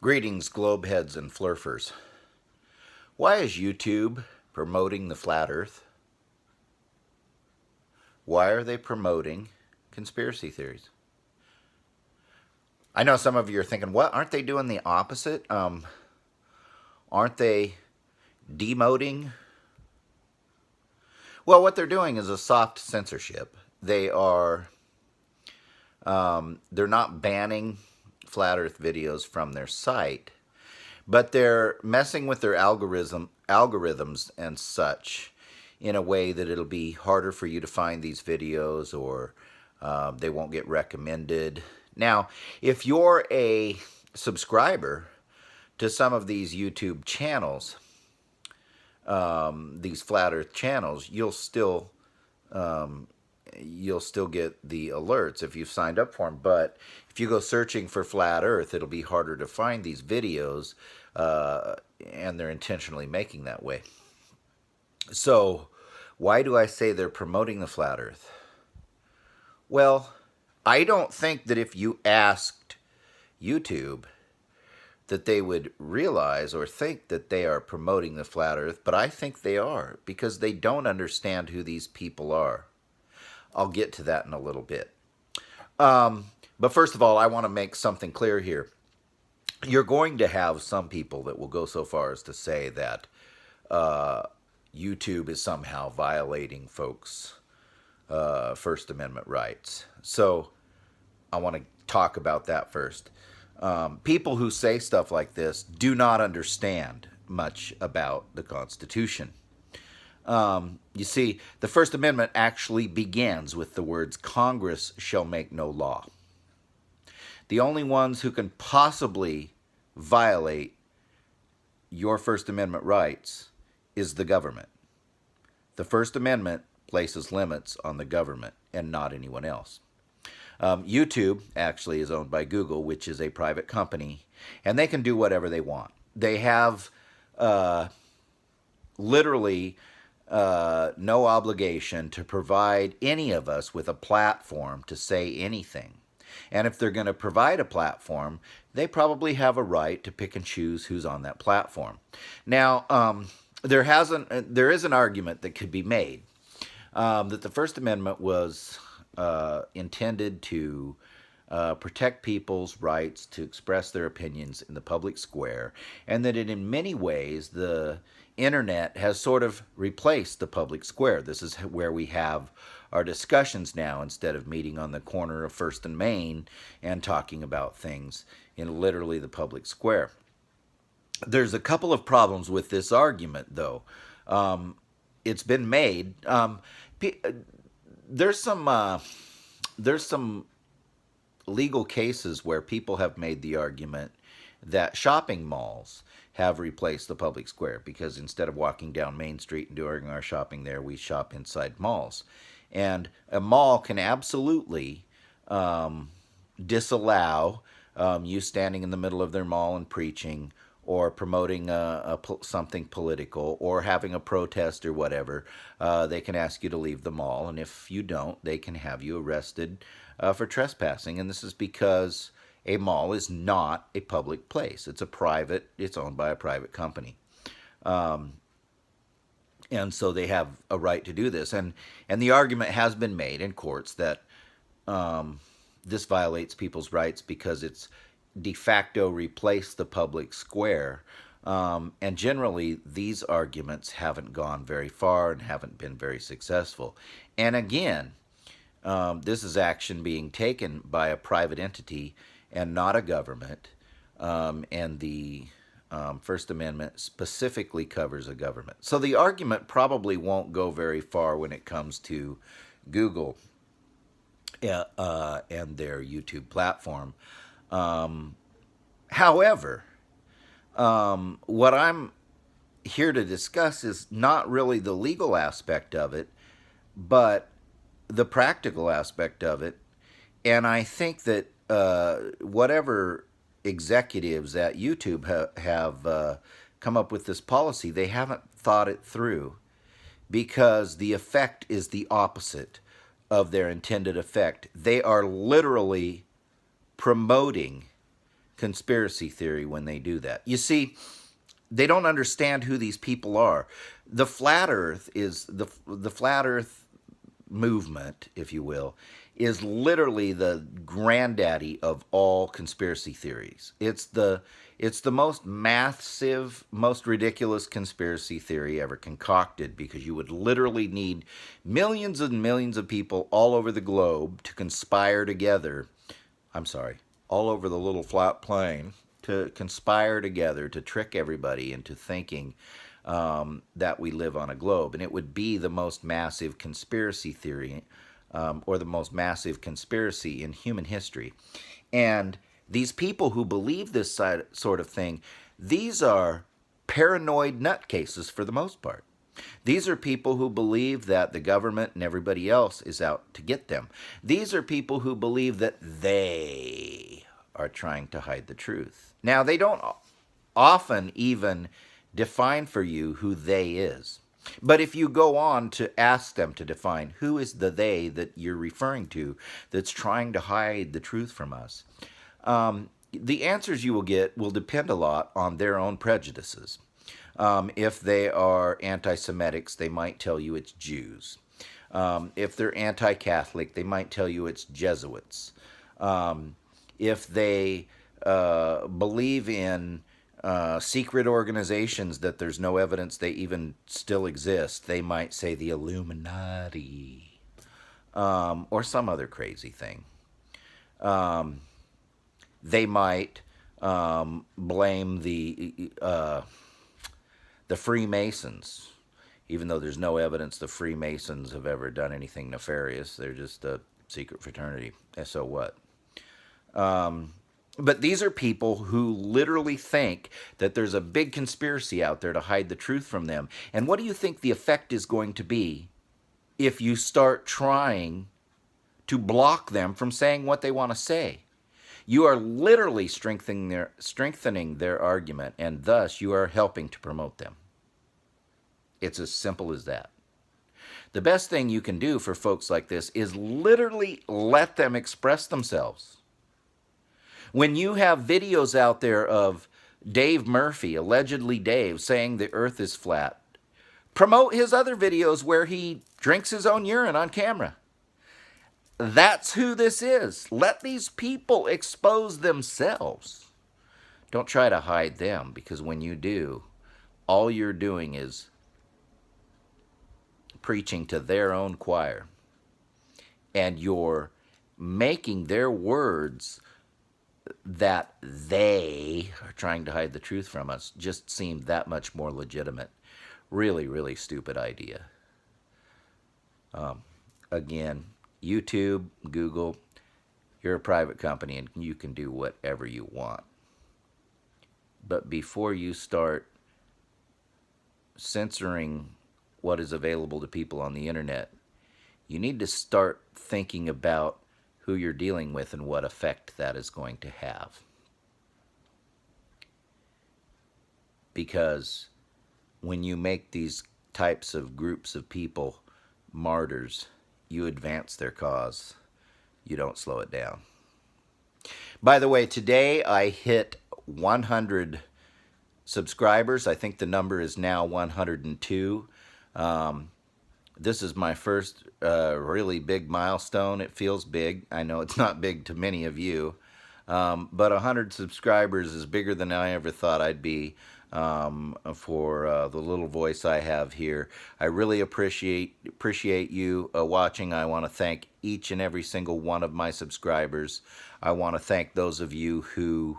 Greetings, globeheads and flurfers. Why is YouTube promoting the flat earth? Why are they promoting conspiracy theories? I know some of you are thinking, what? Aren't they doing the opposite? Aren't they demoting? Well, what they're doing is a soft censorship. They're not banning flat earth videos from their site, but they're messing with their algorithms and such in a way that it'll be harder for you to find these videos, or they won't get recommended. Now, if you're a subscriber to some of these YouTube channels, these flat earth channels, you'll still get the alerts if you've signed up for them. But if you go searching for flat earth, it'll be harder to find these videos, and they're intentionally making that way. So why do I say they're promoting the flat earth? Well, I don't think that if you asked YouTube that they would realize or think that they are promoting the flat earth, but I think they are, because they don't understand who these people are. I'll get to that in a little bit. But first of all, I want to make something clear here. You're going to have some people that will go so far as to say that YouTube is somehow violating folks' First Amendment rights. So I want to talk about that first. People who say stuff like this do not understand much about the Constitution. You see, the First Amendment actually begins with the words, "Congress shall make no law." The only ones who can possibly violate your First Amendment rights is the government. The First Amendment places limits on the government and not anyone else. YouTube actually is owned by Google, which is a private company, and they can do whatever they want. They have literally no obligation to provide any of us with a platform to say anything. And if they're going to provide a platform, they probably have a right to pick and choose who's on that platform. Now, there is an argument that could be made that the First Amendment was intended to protect people's rights to express their opinions in the public square, and that in many ways the internet has sort of replaced the public square. This is where we have our discussions now, instead of meeting on the corner of First and Main and talking about things in literally the public square. There's a couple of problems with this argument, though. It's been made. There's some legal cases where people have made the argument that shopping malls have replaced the public square, because instead of walking down Main Street and doing our shopping there, we shop inside malls. And a mall can absolutely disallow you standing in the middle of their mall and preaching, or promoting something political, or having a protest or whatever. They can ask you to leave the mall, and if you don't, they can have you arrested for trespassing. And this is because a mall is not a public place. It's owned by a private company. And so they have a right to do this. And the argument has been made in courts that this violates people's rights because it's de facto replaced the public square. And generally, these arguments haven't gone very far and haven't been very successful. And again, this is action being taken by a private entity and not a government. And the First Amendment specifically covers a government. So the argument probably won't go very far when it comes to Google and their YouTube platform. However, what I'm here to discuss is not really the legal aspect of it, but the practical aspect of it. And I think that whatever executives at YouTube have come up with this policy, they haven't thought it through, because the effect is the opposite of their intended effect. They are literally promoting conspiracy theory when they do that. You see, they don't understand who these people are. The flat earth is the flat earth movement, if you will, is literally the granddaddy of all conspiracy theories. It's the most massive, most ridiculous conspiracy theory ever concocted, because you would literally need millions and millions of people all over the globe to conspire together. I'm sorry, all over the little flat plane to conspire together to trick everybody into thinking that we live on a globe. And it would be the most massive conspiracy theory, or the most massive conspiracy in human history. And these people who believe this sort of thing, these are paranoid nutcases for the most part. These are people who believe that the government and everybody else is out to get them. These are people who believe that they are trying to hide the truth. Now, they don't often even define for you who they is. But if you go on to ask them to define who is the they that you're referring to that's trying to hide the truth from us, the answers you will get will depend a lot on their own prejudices. If they are anti-Semitics, they might tell you it's Jews. If they're anti-Catholic, they might tell you it's Jesuits. If they believe in secret organizations that there's no evidence they even still exist, they might say the Illuminati, or some other crazy thing. They might blame the Freemasons, even though there's no evidence the Freemasons have ever done anything nefarious. They're just a secret fraternity. So what? But these are people who literally think that there's a big conspiracy out there to hide the truth from them. And what do you think the effect is going to be if you start trying to block them from saying what they want to say? You are literally strengthening their argument, and thus you are helping to promote them. It's as simple as that. The best thing you can do for folks like this is literally let them express themselves. When you have videos out there of Dave Murphy, allegedly Dave, saying the earth is flat, promote his other videos where he drinks his own urine on camera. That's who this is. Let these people expose themselves. Don't try to hide them, because when you do, all you're doing is preaching to their own choir. And you're making their words that they are trying to hide the truth from us just seem that much more legitimate. Really, really stupid idea. Again, YouTube, Google, you're a private company and you can do whatever you want. But before you start censoring what is available to people on the internet, you need to start thinking about who you're dealing with and what effect that is going to have. Because when you make these types of groups of people martyrs, you advance their cause. You don't slow it down. By the way, today I hit 100 subscribers. I think the number is now 102. This is my first really big milestone. It feels big. I know it's not big to many of you, but 100 subscribers is bigger than I ever thought I'd be for the little voice I have here. I really appreciate you watching. I want to thank each and every single one of my subscribers. I want to thank those of you who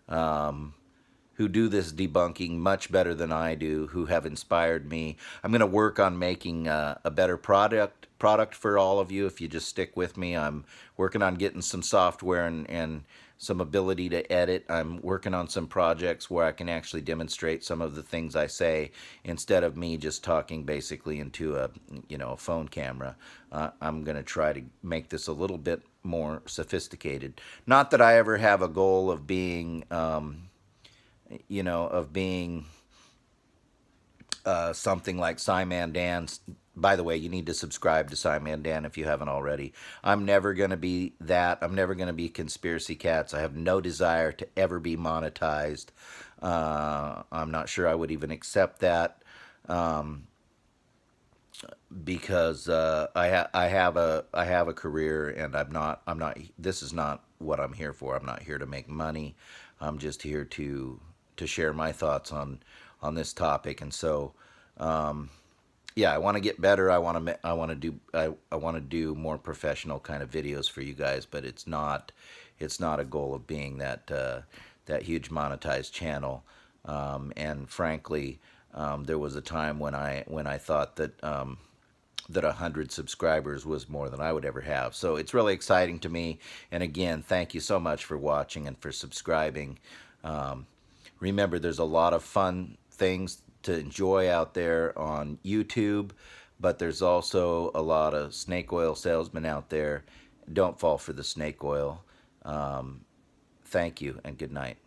do this debunking much better than I do, who have inspired me. I'm going to work on making a better product for all of you if you just stick with me. I'm working on getting some software and some ability to edit. I'm working on some projects where I can actually demonstrate some of the things I say instead of me just talking basically into a phone camera. I'm going to try to make this a little bit more sophisticated. Not that I ever have a goal of being something like Simon Dan's By the way, you need to subscribe to Simon Dan if you haven't already. I'm never going to be that. I'm never going to be Conspiracy Cats. I have no desire to ever be monetized. I'm not sure I would even accept that. Um, because I have a career, and I'm not this is not what I'm here for. I'm not here to make money. I'm just here to share my thoughts on this topic. And so yeah, I want to get better. I want to do more professional kind of videos for you guys, but it's not a goal of being that huge monetized channel. And frankly, there was a time when I thought that 100 subscribers was more than I would ever have. So it's really exciting to me. And again, thank you so much for watching and for subscribing. Um, Remember, there's a lot of fun things to enjoy out there on YouTube, but there's also a lot of snake oil salesmen out there. Don't fall for the snake oil. Thank you and good night.